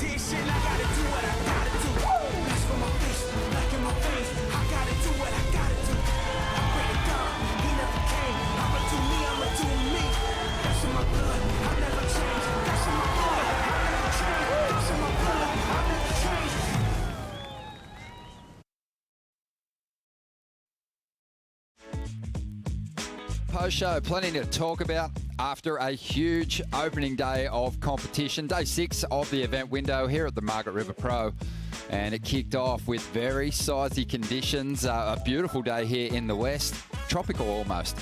competition. I gotta do what I gotta do. That's for my face, back in my face. I gotta do what I gotta do. I pray to God, he never came. I'ma do me, I'ma do me. That's in my blood, I never change. That's in my blood, I never change. That's in my blood, I never change. Post-show, plenty to talk about after a huge opening day of competition. Day 6 of the event window here at the Margaret River Pro. And it kicked off with very sizey conditions. A beautiful day here in the west. Tropical almost.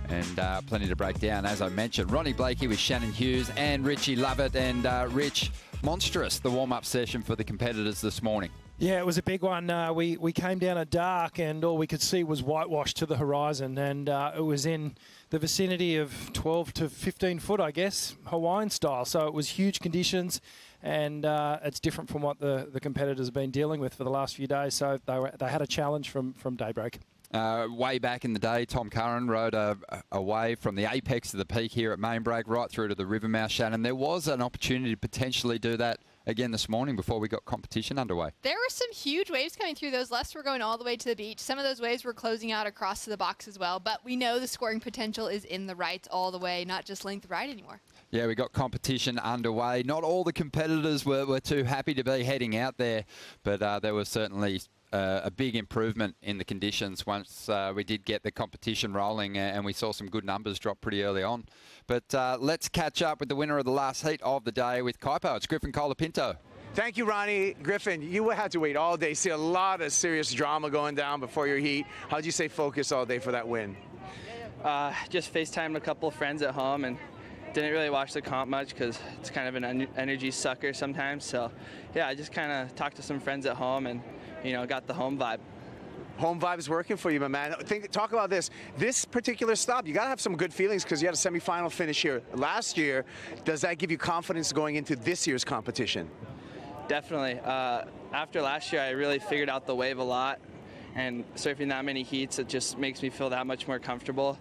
And plenty to break down, as I mentioned. Ronnie Blakey with Shannon Hughes and Richie Lovett. And Rich, monstrous, the warm-up session for the competitors this morning. Yeah, it was a big one. We came down at dark and all we could see was whitewash to the horizon, and it was in the vicinity of 12 to 15 foot, I guess, Hawaiian style. So it was huge conditions, and it's different from what the competitors have been dealing with for the last few days. So they had a challenge from daybreak. Way back in the day, Tom Curran rode a wave from the apex of the peak here at Mainbreak right through to the river mouth, Shannon. There was an opportunity to potentially do that again this morning before we got competition underway. There were some huge waves coming through. Those lefts were going all the way to the beach. Some of those waves were closing out across to the box as well, but we know the scoring potential is in the rights all the way, not just length of ride anymore. Yeah, we got competition underway. Not all the competitors were too happy to be heading out there, but there was certainly a big improvement in the conditions once we did get the competition rolling, and we saw some good numbers drop pretty early on. But let's catch up with the winner of the last heat of the day with Kaipo. It's Griffin Kolapinto. Thank you, Ronnie. Griffin, you had to wait all day, see a lot of serious drama going down before your heat. How'd you stay focused all day for that win? Just FaceTimed a couple of friends at home and didn't really watch the comp much because it's kind of an energy sucker sometimes. So, yeah, I just kind of talked to some friends at home and, you know, got the home vibe. Home vibe is working for you, my man. Talk about this. This particular stop, you got to have some good feelings because you had a semifinal finish here last year. Does that give you confidence going into this year's competition? Definitely. After last year, I really figured out the wave a lot. And surfing that many heats, it just makes me feel that much more comfortable.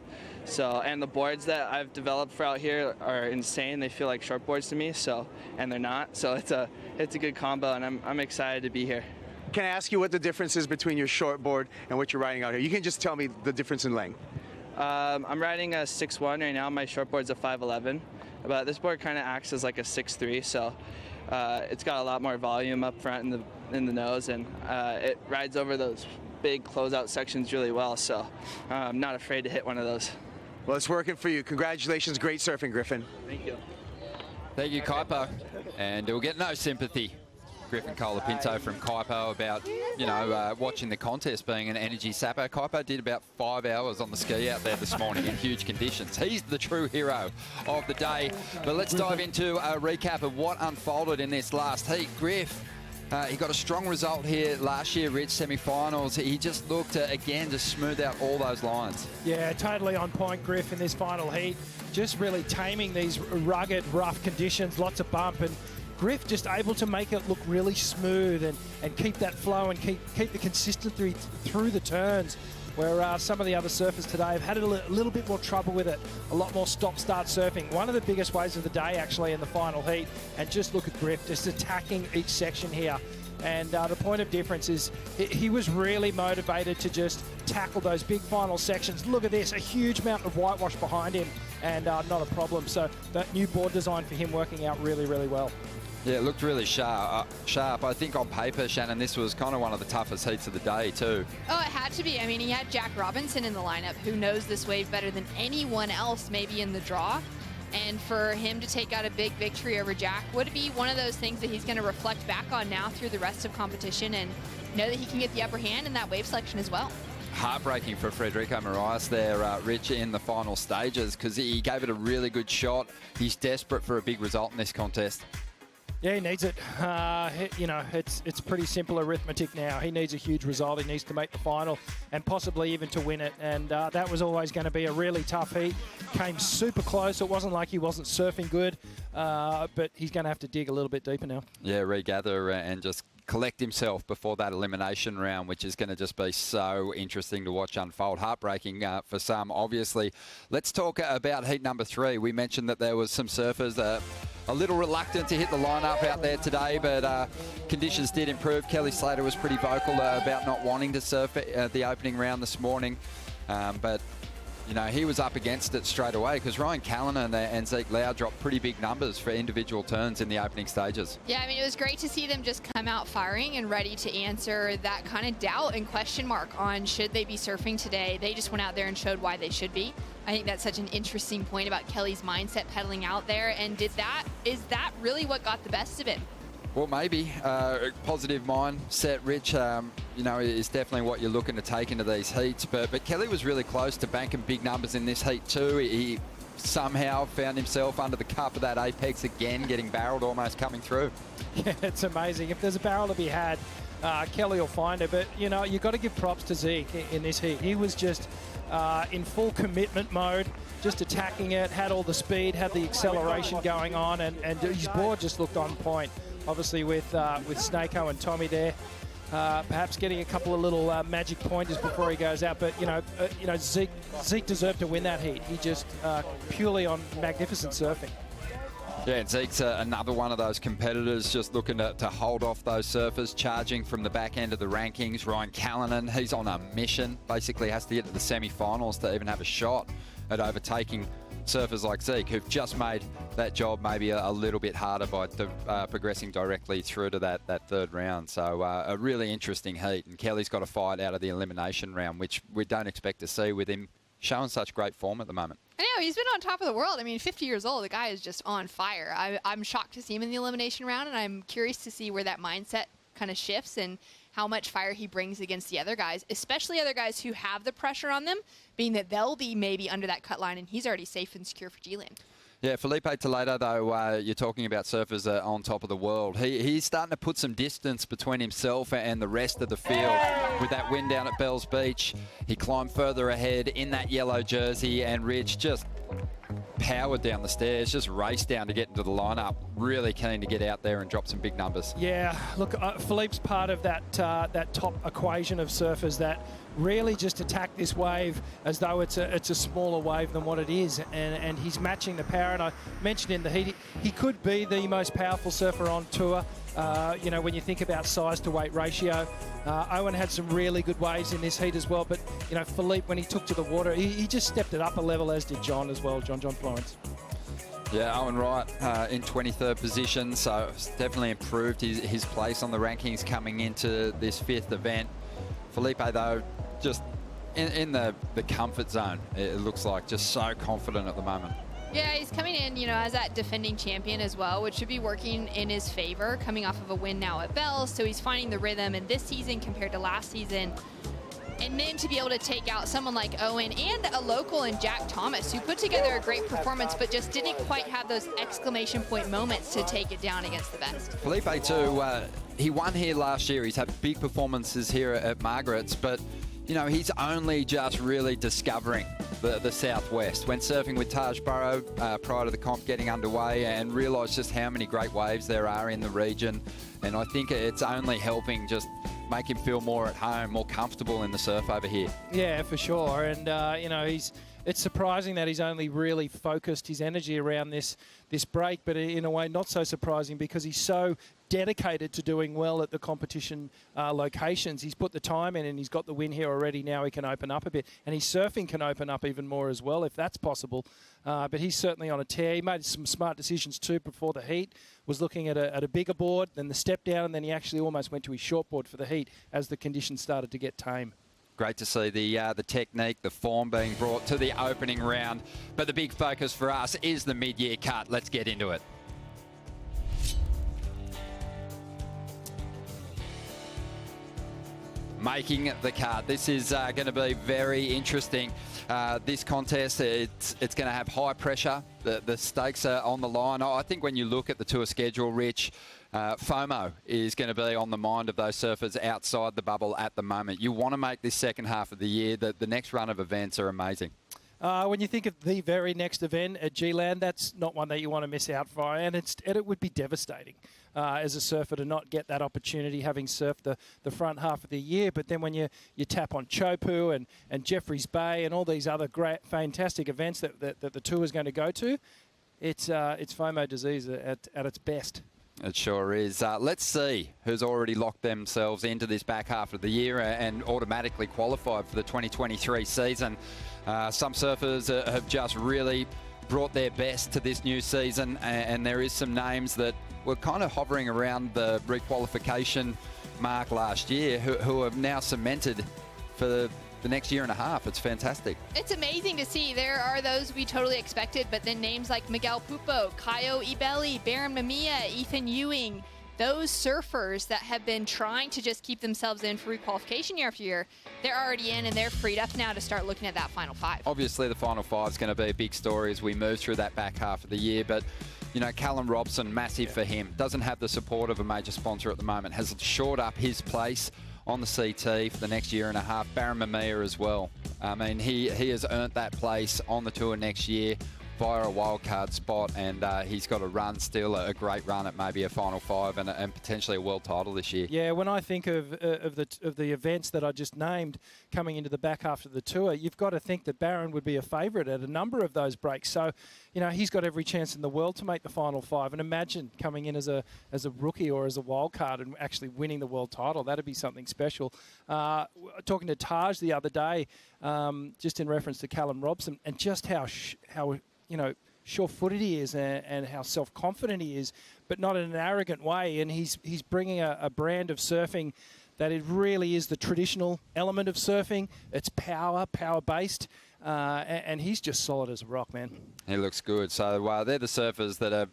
So, and the boards that I've developed for out here are insane. They feel like short boards to me, and they're not. So it's a good combo, and I'm excited to be here. Can I ask you what the difference is between your short board and what you're riding out here? You can just tell me the difference in length. I'm riding a 6'1" right now. My short board's a 5'11", but this board kind of acts as like a 6'3", so it's got a lot more volume up front in the nose, and it rides over those big closeout sections really well, so I'm not afraid to hit one of those. Well, it's working for you. Congratulations. Great surfing, Griffin. Thank you. Thank you, Kaipo. And we'll get no sympathy, Griffin Kolapinto from Kaipo, about, you know, watching the contest being an energy sapper. Kaipo did about 5 hours on the ski out there this morning in huge conditions. He's the true hero of the day. But let's dive into a recap of what unfolded in this last heat. Griff, he got a strong result here last year, Rich, semi-finals. He just looked to, again, just smooth out all those lines. Yeah, totally on point, Griff, in this final heat. Just really taming these rugged, rough conditions, lots of bump, and Griff just able to make it look really smooth and keep that flow and keep the consistency through the turns, where some of the other surfers today have had a little bit more trouble with it, a lot more stop-start surfing. One of the biggest waves of the day, actually, in the final heat, and just look at Griff just attacking each section here. And the point of difference is he was really motivated to just tackle those big final sections. Look at this, a huge amount of whitewash behind him, and not a problem. So that new board design for him working out really, really well. Yeah, it looked really sharp. I think on paper, Shannon, this was kind of one of the toughest heats of the day too. Oh, it had to be. I mean, he had Jack Robinson in the lineup, who knows this wave better than anyone else maybe in the draw. And for him to take out a big victory over Jack would be one of those things that he's going to reflect back on now through the rest of competition and know that he can get the upper hand in that wave selection as well. Heartbreaking for Frederico Moraes there, Rich, in the final stages, because he gave it a really good shot. He's desperate for a big result in this contest. Yeah, he needs it. You know, it's pretty simple arithmetic now. He needs a huge result. He needs to make the final and possibly even to win it. And that was always going to be a really tough heat. Came super close. It wasn't like he wasn't surfing good, but he's going to have to dig a little bit deeper now. Yeah, regather and just collect himself before that elimination round, which is going to just be so interesting to watch unfold. Heartbreaking for some, obviously. Let's talk about heat number 3. We mentioned that there was some surfers a little reluctant to hit the lineup out there today, but conditions did improve. Kelly Slater was pretty vocal about not wanting to surf at the opening round this morning, but you know, he was up against it straight away because Ryan Callanan and Zeke Lau dropped pretty big numbers for individual turns in the opening stages. Yeah, I mean, it was great to see them just come out firing and ready to answer that kind of doubt and question mark on should they be surfing today. They just went out there and showed why they should be. I think that's such an interesting point about Kelly's mindset pedaling out there. And is that really what got the best of him? Well, maybe. Positive mindset, Rich, you know, is definitely what you're looking to take into these heats. But Kelly was really close to banking big numbers in this heat too. He somehow found himself under the cup of that apex again, getting barreled, almost coming through. Yeah, it's amazing. If there's a barrel to be had, Kelly will find it. But, you know, you've got to give props to Zeke in this heat. He was just in full commitment mode, just attacking it, had all the speed, had the acceleration going on, and his board just looked on point. Obviously with Snako and Tommy there, perhaps getting a couple of little magic pointers before he goes out. But you know, Zeke deserved to win that heat. He just purely on magnificent surfing. Yeah, and Zeke's another one of those competitors just looking to hold off those surfers, charging from the back end of the rankings. Ryan Callanan, he's on a mission, basically has to get to the semi-finals to even have a shot at overtaking surfers like Zeke, who've just made that job maybe a little bit harder by progressing directly through to that third round. So a really interesting heat, and Kelly's got a fight out of the elimination round, which we don't expect to see with him showing such great form at the moment. I know, he's been on top of the world. I mean, 50 years old, the guy is just on fire. I'm shocked to see him in the elimination round, and I'm curious to see where that mindset kind of shifts and how much fire he brings against the other guys, especially other guys who have the pressure on them, being that they'll be maybe under that cut line, and he's already safe and secure for G-Land. Yeah, Felipe Toledo, though, you're talking about surfers on top of the world. He's starting to put some distance between himself and the rest of the field with that win down at Bells Beach. He climbed further ahead in that yellow jersey, and Rich just powered down the stairs, just raced down to get into the lineup. Really keen to get out there and drop some big numbers. Yeah, look, Philippe's part of that top equation of surfers that really just attack this wave as though it's a smaller wave than what it is, and he's matching the power. And I mentioned in the heat, he could be the most powerful surfer on tour. You know, when you think about size to weight ratio, Owen had some really good waves in this heat as well. But you know, Philippe, when he took to the water, he just stepped it up a level, as did John as well, John Florence. Yeah, Owen Wright in 23rd position, so definitely improved his place on the rankings coming into this fifth event. Felipe, though, just in the comfort zone, it looks like, just so confident at the moment. Yeah, he's coming in, you know, as that defending champion as well, which should be working in his favor, coming off of a win now at Bells. So he's finding the rhythm in this season compared to last season. And then to be able to take out someone like Owen and a local in Jack Thomas, who put together a great performance, but just didn't quite have those exclamation point moments to take it down against the best. Felipe, too, he won here last year. He's had big performances here at Margaret's, but you know, he's only just really discovering the Southwest. When surfing with Taj Burrow prior to the comp getting underway, and realised just how many great waves there are in the region. And I think it's only helping just make him feel more at home, more comfortable in the surf over here. Yeah, for sure. And, you know, it's surprising that he's only really focused his energy around this break, but in a way not so surprising because he's so dedicated to doing well at the competition locations. He's put the time in and he's got the win here already. Now he can open up a bit, and his surfing can open up even more as well if that's possible. But he's certainly on a tear. He made some smart decisions too before the heat, was looking at a bigger board, then the step down, and then he actually almost went to his short board for the heat as the conditions started to get tame. Great to see the technique, the form being brought to the opening round. But the big focus for us is the mid-year cut. Let's get into it. Making the cut. This is going to be very interesting. This contest, it's going to have high pressure. The stakes are on the line. I think when you look at the tour schedule, Rich, FOMO is going to be on the mind of those surfers outside the bubble at the moment. You want to make this second half of the year. The next run of events are amazing. When you think of the very next event at G-Land, that's not one that you want to miss out for, and it would be devastating as a surfer to not get that opportunity, having surfed the front half of the year. But then when you tap on Chopu and Jeffreys Bay and all these other great, fantastic events that the tour is going to go to, it's FOMO disease at its best. It sure is. Let's see who's already locked themselves into this back half of the year and automatically qualified for the 2023 season. Some surfers have just really brought their best to this new season, and there is some names that were kind of hovering around the requalification mark last year who have now cemented for the next year and a half. It's fantastic. It's amazing to see. There are those we totally expected, but then names like Miguel Pupo, Kaio Ibeli, Baron Mamiya, Ethan Ewing, those surfers that have been trying to just keep themselves in for requalification year after year, they're already in and they're freed up now to start looking at that Final Five. Obviously, the Final Five is going to be a big story as we move through that back half of the year, but you know, Callum Robson, massive for him. Doesn't have the support of a major sponsor at the moment. Has shored up his place on the CT for the next year and a half. Baron Mamiya as well. I mean, he has earned that place on the tour next year via a wildcard spot, and he's got a run still, a great run at maybe a Final Five and potentially a world title this year. Yeah, when I think of the events that I just named coming into the back half of the tour, you've got to think that Baron would be a favourite at a number of those breaks. So, you know, he's got every chance in the world to make the Final Five. And imagine coming in as a rookie or as a wild card and actually winning the world title. That'd be something special. Talking to Taj the other day, just in reference to Callum Robson, and just how you know, sure-footed he is and how self-confident he is, but not in an arrogant way. And he's bringing a brand of surfing that it really is the traditional element of surfing. It's power-based, and he's just solid as a rock, man. He looks good. So they're the surfers that are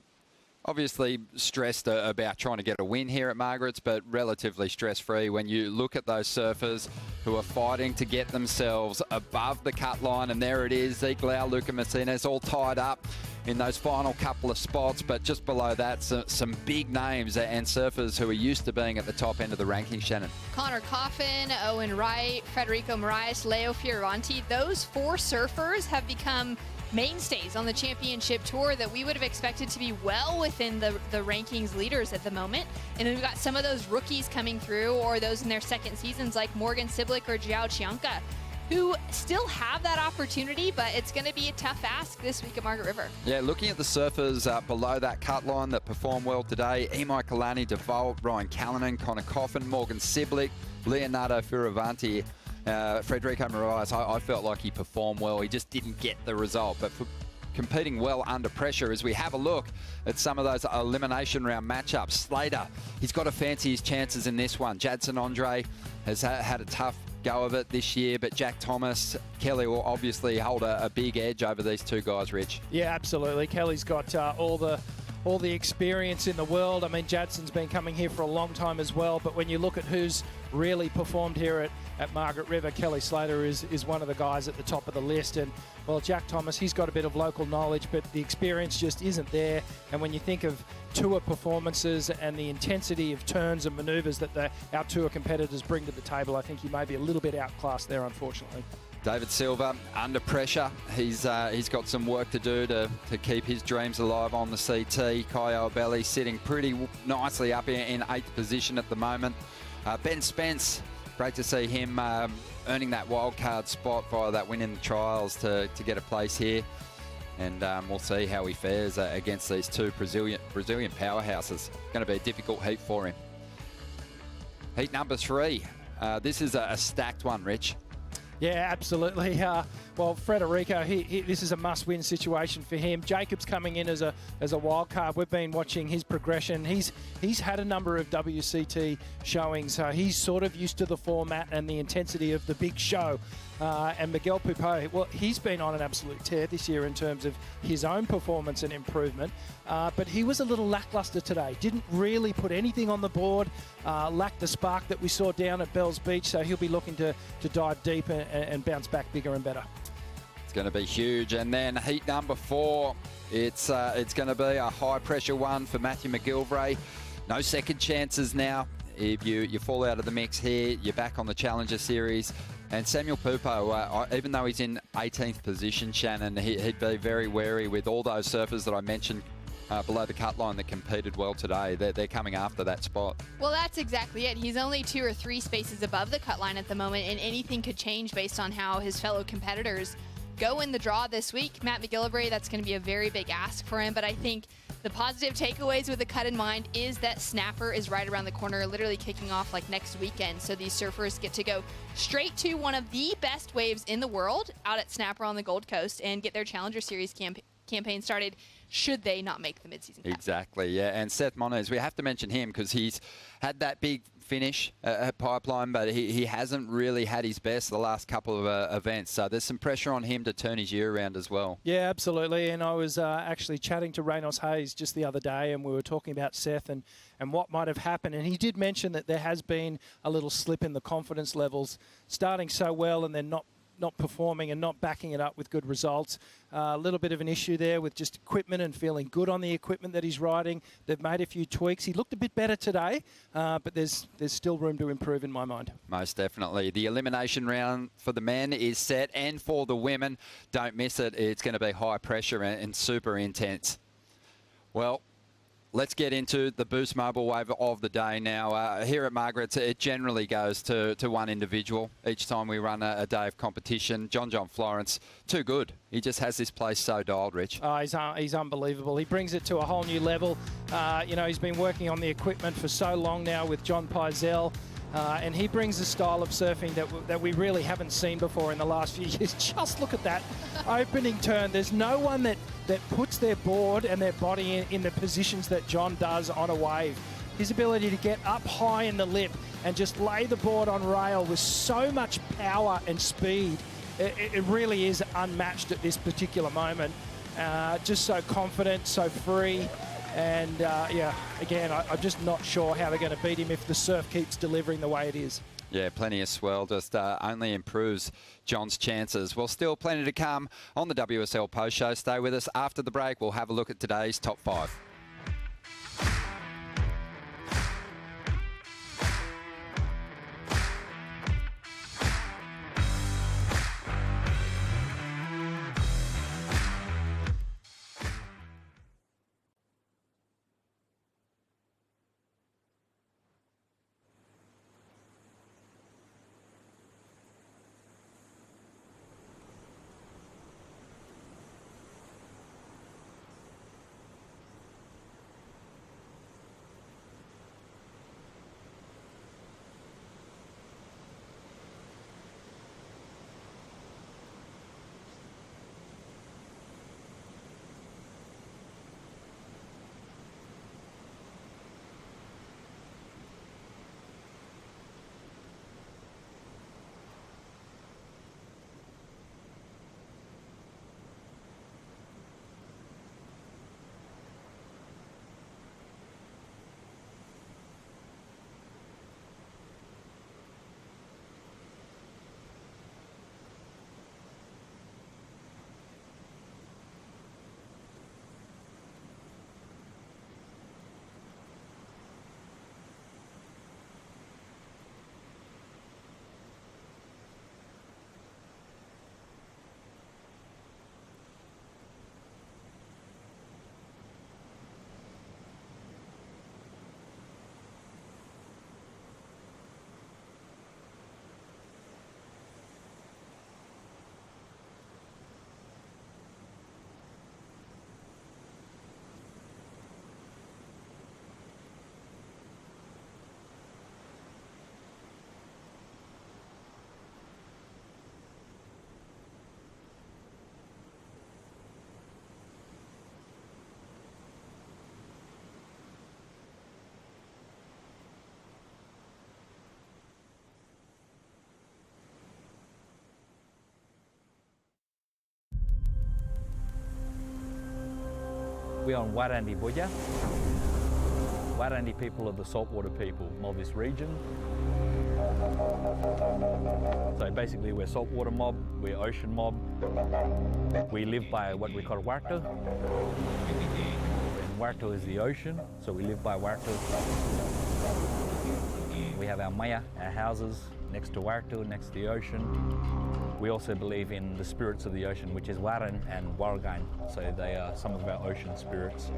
obviously stressed about trying to get a win here at Margaret's, but relatively stress-free when you look at those surfers who are fighting to get themselves above the cut line. And there it is, Zeke Lau, Luca Martinez, all tied up in those final couple of spots. But just below that, some big names and surfers who are used to being at the top end of the rankings, Shannon. Connor Coffin, Owen Wright, Federico Moraes, Leo Fioravanti, those four surfers have become mainstays on the championship tour that we would have expected to be well within the rankings leaders at the moment. And then we've got some of those rookies coming through, or those in their second seasons like Morgan Siblick or Jiao Chianca, who still have that opportunity, but it's going to be a tough ask this week at Margaret River. Yeah, looking at the surfers below that cut line that performed well today, Imai Kalani, DeVault, Ryan Callanan, Connor Coffin, Morgan Siblick, Leonardo Fioravanti, Federico Moraes. I felt like he performed well. He just didn't get the result. But for competing well under pressure, as we have a look at some of those elimination round matchups, Slater, he's got to fancy his chances in this one. Jadson Andre has had a tough go of it this year, but Jack Thomas, Kelly will obviously hold a big edge over these two guys, Rich. Yeah, absolutely. Kelly's got all the experience in the world. I mean, Jadson's been coming here for a long time as well, but when you look at who's really performed here at Margaret River, Kelly Slater is one of the guys at the top of the list. And, well, Jack Thomas, he's got a bit of local knowledge, but the experience just isn't there. And when you think of tour performances and the intensity of turns and manoeuvres that our tour competitors bring to the table, I think he may be a little bit outclassed there, unfortunately. David Silva, under pressure. He's got some work to do to keep his dreams alive on the CT. Kaio Ibeli sitting pretty nicely up in 8th position at the moment. Ben Spence, great to see him earning that wildcard spot via that win in the trials to get a place here. And we'll see how he fares against these two Brazilian powerhouses. Going to be a difficult heat for him. Heat number 3. This is a stacked one, Rich. Yeah, absolutely. Well, Federico, this is a must-win situation for him. Jacob's coming in as a wild card. We've been watching his progression. He's had a number of WCT showings, so he's sort of used to the format and the intensity of the big show. And Miguel Pupo, well, he's been on an absolute tear this year in terms of his own performance and improvement. But he was a little lackluster today. Didn't really put anything on the board. Lacked the spark that we saw down at Bells Beach. So he'll be looking to dive deep and bounce back bigger and better. It's going to be huge. And then heat number 4, it's going to be a high-pressure one for Matthew McGilvray. No second chances now. If you fall out of the mix here, you're back on the Challenger Series. And Samuel Pupo, even though he's in 18th position, Shannon, he'd be very wary with all those surfers that I mentioned below the cut line that competed well today. They're coming after that spot. Well, that's exactly it. He's only 2 or 3 spaces above the cut line at the moment, and anything could change based on how his fellow competitors go in the draw this week. Matt McGillivray, that's going to be a very big ask for him, but I think the positive takeaways with the cut in mind is that Snapper is right around the corner, literally kicking off like next weekend. So these surfers get to go straight to one of the best waves in the world out at Snapper on the Gold Coast and get their Challenger Series campaign started should they not make the midseason cut. Exactly, yeah. And Seth Montes, we have to mention him because he's had that big finish at Pipeline, but he hasn't really had his best the last couple of events. So there's some pressure on him to turn his year around as well. Yeah, absolutely. And I was actually chatting to Reynos Hayes just the other day, and we were talking about Seth and what might have happened. And he did mention that there has been a little slip in the confidence levels, starting so well and then not performing and not backing it up with good results. A little bit of an issue there with just equipment and feeling good on the equipment that he's riding. They've made a few tweaks. He looked a bit better today, but there's still room to improve in my mind. Most definitely. The elimination round for the men is set, and for the women, don't miss it. It's going to be high pressure and super intense. Well, let's get into the Boost Mobile Wave of the day now. Here at Margaret's, it generally goes to one individual each time we run a day of competition. John Florence, too good. He just has this place so dialed, Rich. Oh, he's unbelievable. He brings it to a whole new level. He's been working on the equipment for so long now with John Pizell. And he brings a style of surfing that we really haven't seen before in the last few years. Just look at that opening turn. There's no one that puts their board and their body in the positions that John does on a wave. His ability to get up high in the lip and just lay the board on rail with so much power and speed. It really is unmatched at this particular moment. Just so confident, so free. And, again, I'm just not sure how they're going to beat him if the surf keeps delivering the way it is. Yeah, plenty of swell, just only improves John's chances. Well, still plenty to come on the WSL Post Show. Stay with us. After the break, we'll have a look at today's top 5. We're on Warandi Boya. Warandi people are the saltwater people of this region. So basically we're saltwater mob, we're ocean mob. We live by what we call Warto. And Warto is the ocean, so we live by Warto. We have our maya, our houses, next to Warto, next to the ocean. We also believe in the spirits of the ocean, which is Waran and Wargain. So they are some of our ocean spirits.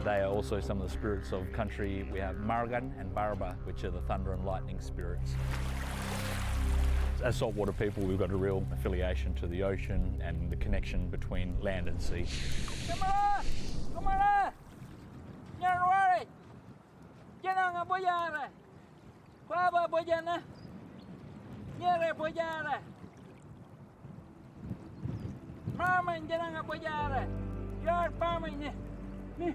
They are also some of the spirits of country. We have Margan and Barba, which are the thunder and lightning spirits. As saltwater people, we've got a real affiliation to the ocean and the connection between land and sea.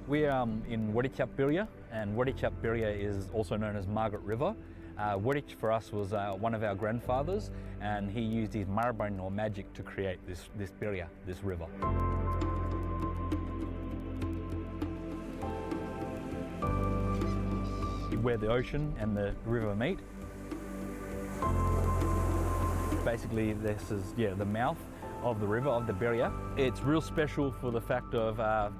We're in Weditjap Birja, and Weditjap Birja is also known as Margaret River. Weditj for us was one of our grandfathers, and he used his marbine or magic to create this birja, this river. Where the ocean and the river meet. Basically, this is the mouth of the river, of the birja. It's real special for the fact of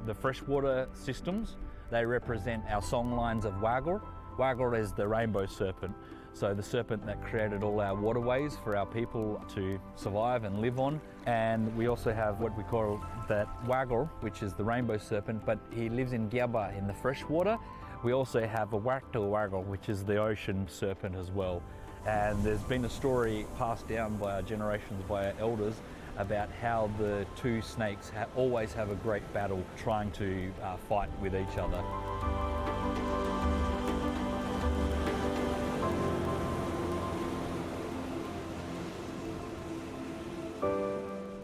the freshwater systems. They represent our song lines of Wagor. Wagor is the rainbow serpent, so the serpent that created all our waterways for our people to survive and live on. And we also have what we call that Wagor, which is the rainbow serpent, but he lives in Giaba in the freshwater. We also have a Warto Wagor, which is the ocean serpent as well. And there's been a story passed down by our generations, by our elders, about how the two snakes always have a great battle trying to fight with each other.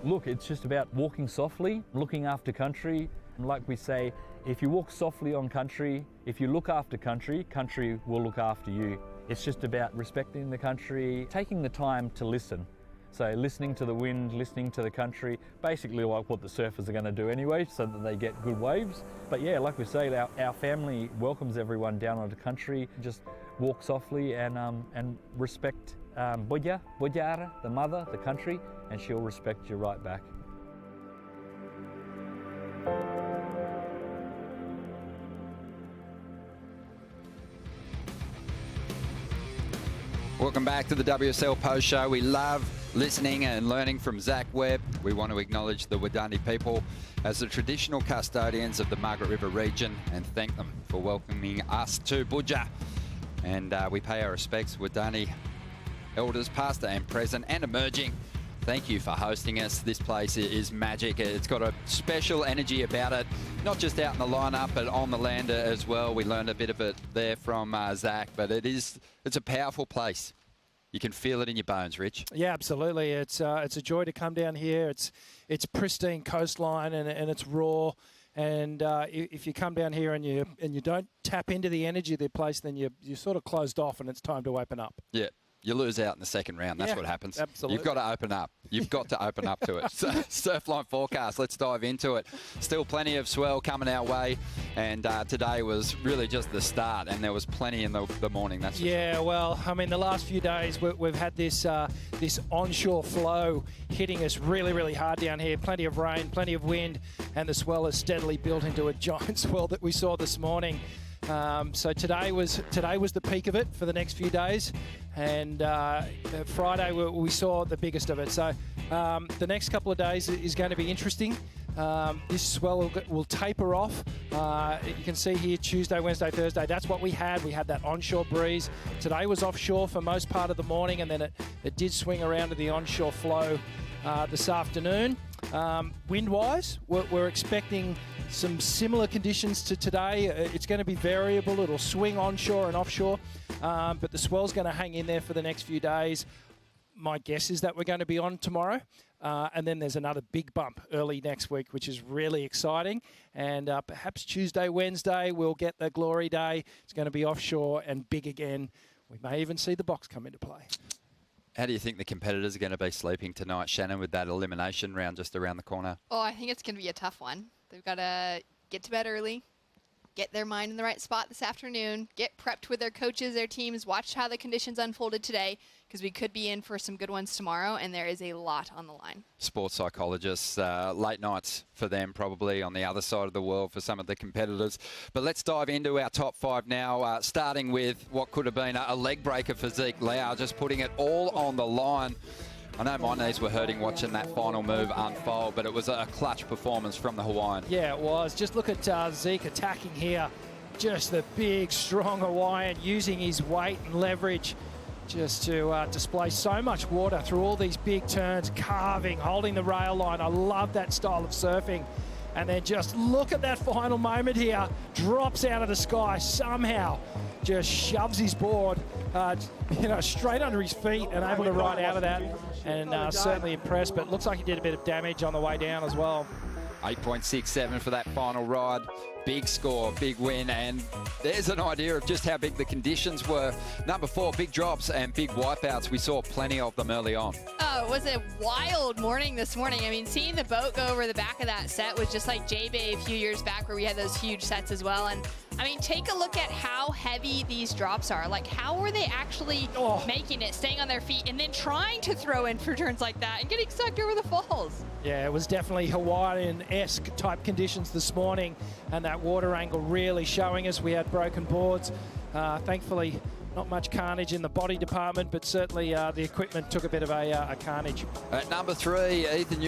Look, it's just about walking softly, looking after country. And like we say, if you walk softly on country, if you look after country, country will look after you. It's just about respecting the country, taking the time to listen. So listening to the wind, listening to the country, basically like what the surfers are going to do anyway, so that they get good waves. But yeah, like we say, our family welcomes everyone down onto country. Just walk softly and respect Boja, Bojara, the mother, the country, and she'll respect you right back. Welcome back to the WSL Post Show. We love listening and learning from Zach Webb. We want to acknowledge the Wadani people as the traditional custodians of the Margaret River region and thank them for welcoming us to Buja. And we pay our respects, Wadani elders past and present and emerging. Thank you for hosting us. This place is magic. It's got a special energy about it, not just out in the lineup, but on the land as well. We learned a bit of it there from Zach, but it's a powerful place. You can feel it in your bones, Rich. Yeah, absolutely. It's a joy to come down here. It's pristine coastline and it's raw. And if you come down here and you don't tap into the energy of the place, then you're sort of closed off and it's time to open up. Yeah. You lose out in the second round. That's what happens. Absolutely. You've got to open up. You've got to open up to it. So, Surfline forecast. Let's dive into it. Still plenty of swell coming our way. And today was really just the start. And there was plenty in the morning. That's well, I mean, the last few days we've had this onshore flow hitting us really, really hard down here. Plenty of rain, plenty of wind. And the swell has steadily built into a giant swell that we saw this morning. So today was the peak of it for the next few days, and Friday we saw the biggest of it. So the next couple of days is going to be interesting. This swell will taper off. You can see here Tuesday, Wednesday, Thursday. That's what we had. We had that onshore breeze. Today was offshore for most part of the morning, and then it did swing around to the onshore flow this afternoon. Wind-wise, we're expecting some similar conditions to today. It's going to be variable. It'll swing onshore and offshore, but the swell's going to hang in there for the next few days. My guess is that we're going to be on tomorrow, and then there's another big bump early next week, which is really exciting. And perhaps Tuesday, Wednesday, we'll get the glory day. It's going to be offshore and big again. We may even see the box come into play. How do you think the competitors are going to be sleeping tonight, Shannon, with that elimination round just around the corner? Oh, I think it's going to be a tough one. They've got to get to bed early, get their mind in the right spot this afternoon, get prepped with their coaches, their teams, watch how the conditions unfolded today, because we could be in for some good ones tomorrow, and there is a lot on the line. Sports psychologists, late nights for them probably on the other side of the world for some of the competitors. But let's dive into our top five now, starting with what could have been a leg breaker for Zeke Lau, just putting it all on the line. I know my knees were hurting watching that final move unfold, but it was a clutch performance from the Hawaiian. Yeah, it was. Just look at Zeke attacking here. Just the big, strong Hawaiian using his weight and leverage just to display so much water through all these big turns, carving, holding the rail line. I love that style of surfing. And then just look at that final moment here. Drops out of the sky somehow, just shoves his board, straight under his feet and able to ride out of that. And certainly impressed, but looks like he did a bit of damage on the way down as well. 8.67 for that final ride. Big score, big win, and there's an idea of just how big the conditions were. Number 4, big drops and big wipeouts. We saw plenty of them early on. Oh, it was a wild morning this morning. I mean, seeing the boat go over the back of that set was just like J-Bay a few years back where we had those huge sets as well. And I mean, take a look at how heavy these drops are. Like, how are they actually making it, staying on their feet, and then trying to throw in for turns like that and getting sucked over the falls? Yeah, it was definitely Hawaiian-esque type conditions this morning, and that water angle really showing us. We had broken boards. Thankfully, not much carnage in the body department, but certainly the equipment took a bit of a carnage. At number 3, Ethan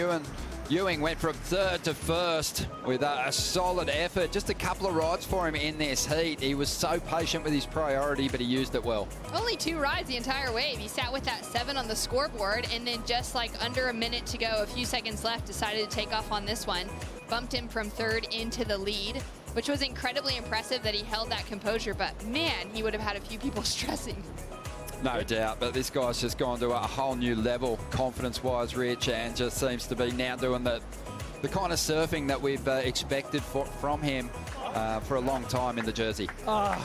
Ewing went from 3rd to 1st with a solid effort. Just a couple of rides for him in this heat. He was so patient with his priority, but he used it well. Only 2 rides the entire wave. He sat with that 7 on the scoreboard, and then just like under a minute to go, a few seconds left, decided to take off on this one. Bumped him from 3rd into the lead, which was incredibly impressive that he held that composure, but man, he would have had a few people stressing. No doubt, but this guy's just gone to a whole new level, confidence-wise, Rich, and just seems to be now doing the kind of surfing that we've expected from him for a long time in the jersey.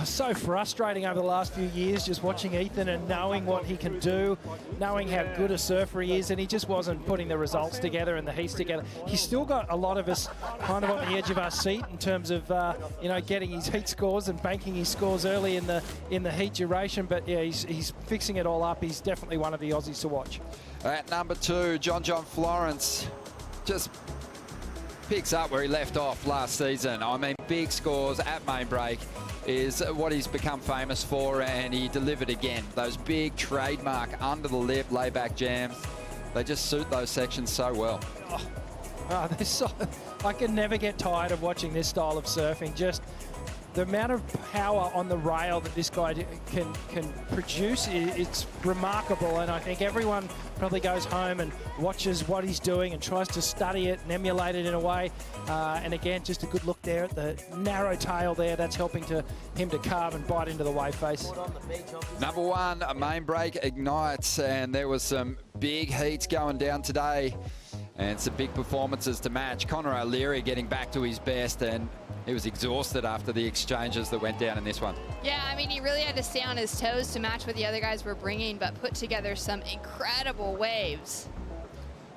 So frustrating over the last few years, just watching Ethan and knowing what he can do, knowing how good a surfer he is, and he just wasn't putting the results together and the heats together. He's still got a lot of us kind of on the edge of our seat in terms of getting his heat scores and banking his scores early in the heat duration. But yeah, he's fixing it all up. He's definitely one of the Aussies to watch. At number 2, John Florence just picks up where he left off last season. I mean, big scores at main break is what he's become famous for, and he delivered again. Those big trademark under the lip layback jams, they just suit those sections so well. I can never get tired of watching this style of surfing. Just the amount of power on the rail that this guy can produce, it's remarkable. And I think everyone probably goes home and watches what he's doing and tries to study it and emulate it in a way. And again, just a good look there at the narrow tail there. That's helping him to carve and bite into the wave face. Number 1, a main break ignites, and there was some big heats going down today and some big performances to match. Connor O'Leary getting back to his best, and he was exhausted after the exchanges that went down in this one. Yeah, I mean, he really had to stay on his toes to match what the other guys were bringing, but put together some incredible waves.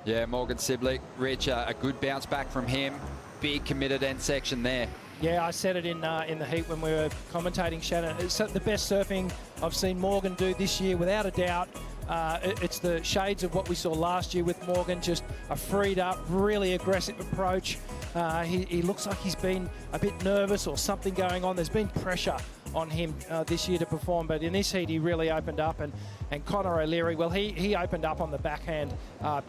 Yeah, Morgan Siblick, Rich, a good bounce back from him. Big committed end section there. Yeah, I said it in the heat when we were commentating, Shannon. It's the best surfing I've seen Morgan do this year, without a doubt. It's the shades of what we saw last year with Morgan, just a freed up, really aggressive approach. He looks like he's been a bit nervous or something going on. There's been pressure on him this year to perform, but in this heat he really opened up, and Connor O'Leary, well, he opened up on the backhand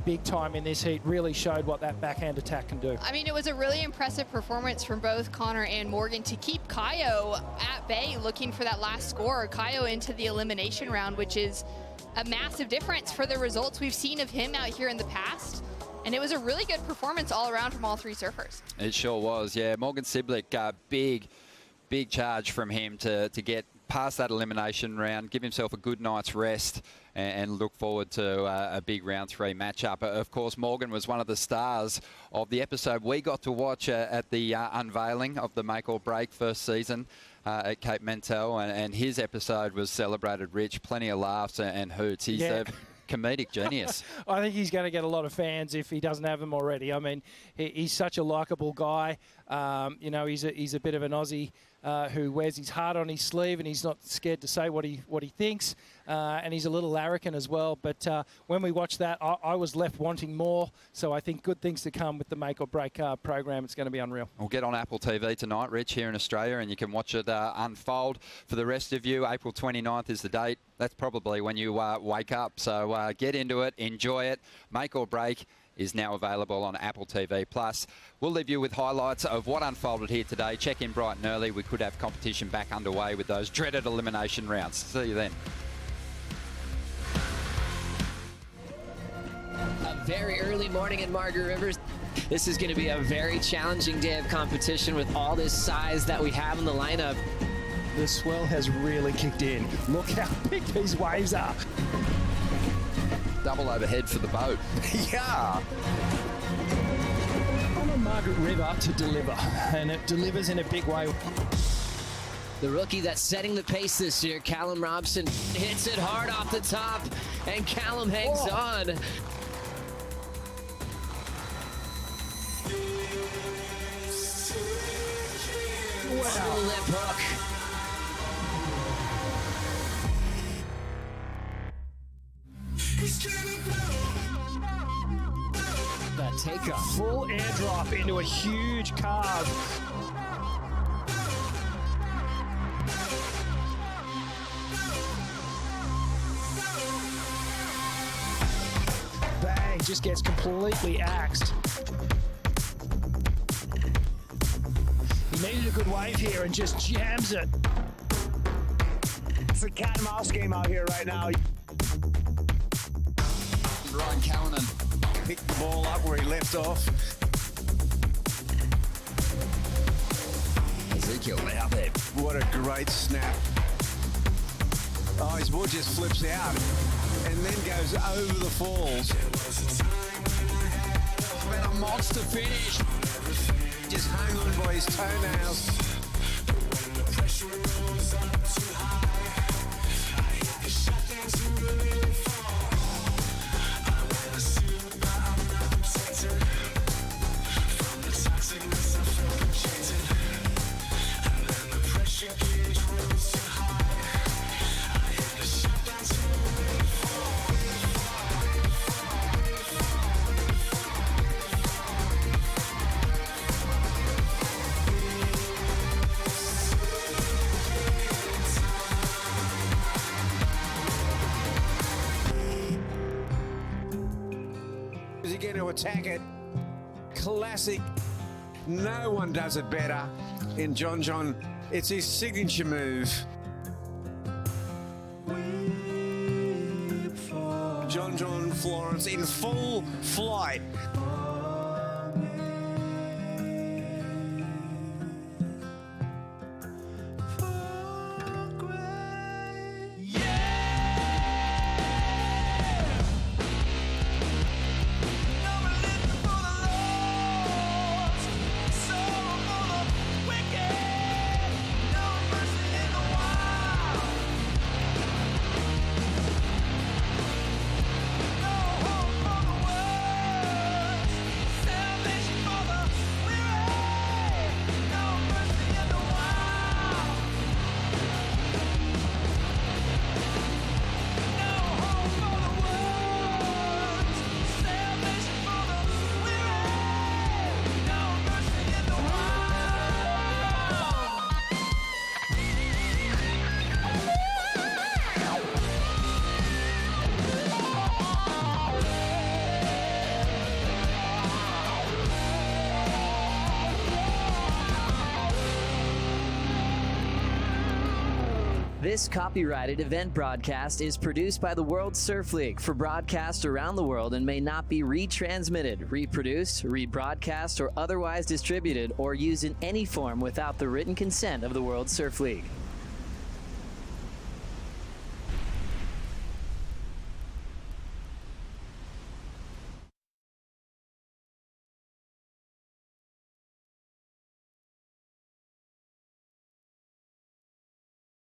big time in this heat, really showed what that backhand attack can do. I mean, it was a really impressive performance from both Connor and Morgan to keep Kaio at bay looking for that last score, Kaio into the elimination round, which is a massive difference for the results we've seen of him out here in the past. And it was a really good performance all around from all 3 surfers. It sure was, yeah. Morgan Siblick, big charge from him to get past that elimination round, give himself a good night's rest, and look forward to a big round 3 matchup. Of course, Morgan was one of the stars of the episode we got to watch at the unveiling of the Make or Break first season at Cape Mentel, and his episode was celebrated, Rich. Plenty of laughs and hoots. He's a comedic genius. I think he's going to get a lot of fans if he doesn't have them already. I mean, he's such a likeable guy. He's a bit of an Aussie who wears his heart on his sleeve, and he's not scared to say what he thinks. And he's a little arrogant as well. But when we watched that, I was left wanting more. So I think good things to come with the Make or Break program. It's going to be unreal. We'll get on Apple TV tonight, Rich, here in Australia, and you can watch it unfold. For the rest of you, April 29th is the date. That's probably when you wake up. So get into it, enjoy it. Make or Break is now available on Apple TV+. We'll leave you with highlights of what unfolded here today. Check in bright and early. We could have competition back underway with those dreaded elimination rounds. See you then. A very early morning at Margaret River. This is going to be a very challenging day of competition with all this size that we have in the lineup. The swell has really kicked in. Look how big these waves are. Double overhead for the boat. Yeah. On Margaret River to deliver, and it delivers in a big way. The rookie that's setting the pace this year, Callum Robson, hits it hard off the top, and Callum hangs on. Wow. Lip hook. That take a full airdrop into a huge carve. Bang, just gets completely axed. He needed a good wave here and just jams it. It's a cat and mouse game out here right now. Ryan Callanan Picked the ball up where he left off. Ezekiel out there. What a great snap. Oh, his board just flips out and then goes over the falls. What a monster finish. Just hung on by his toenails. Is he going to attack it? Classic. No one does it better in John. It's his signature move. John Florence in full flight. This copyrighted event broadcast is produced by the World Surf League for broadcast around the world and may not be retransmitted, reproduced, rebroadcast, or otherwise distributed or used in any form without the written consent of the World Surf League.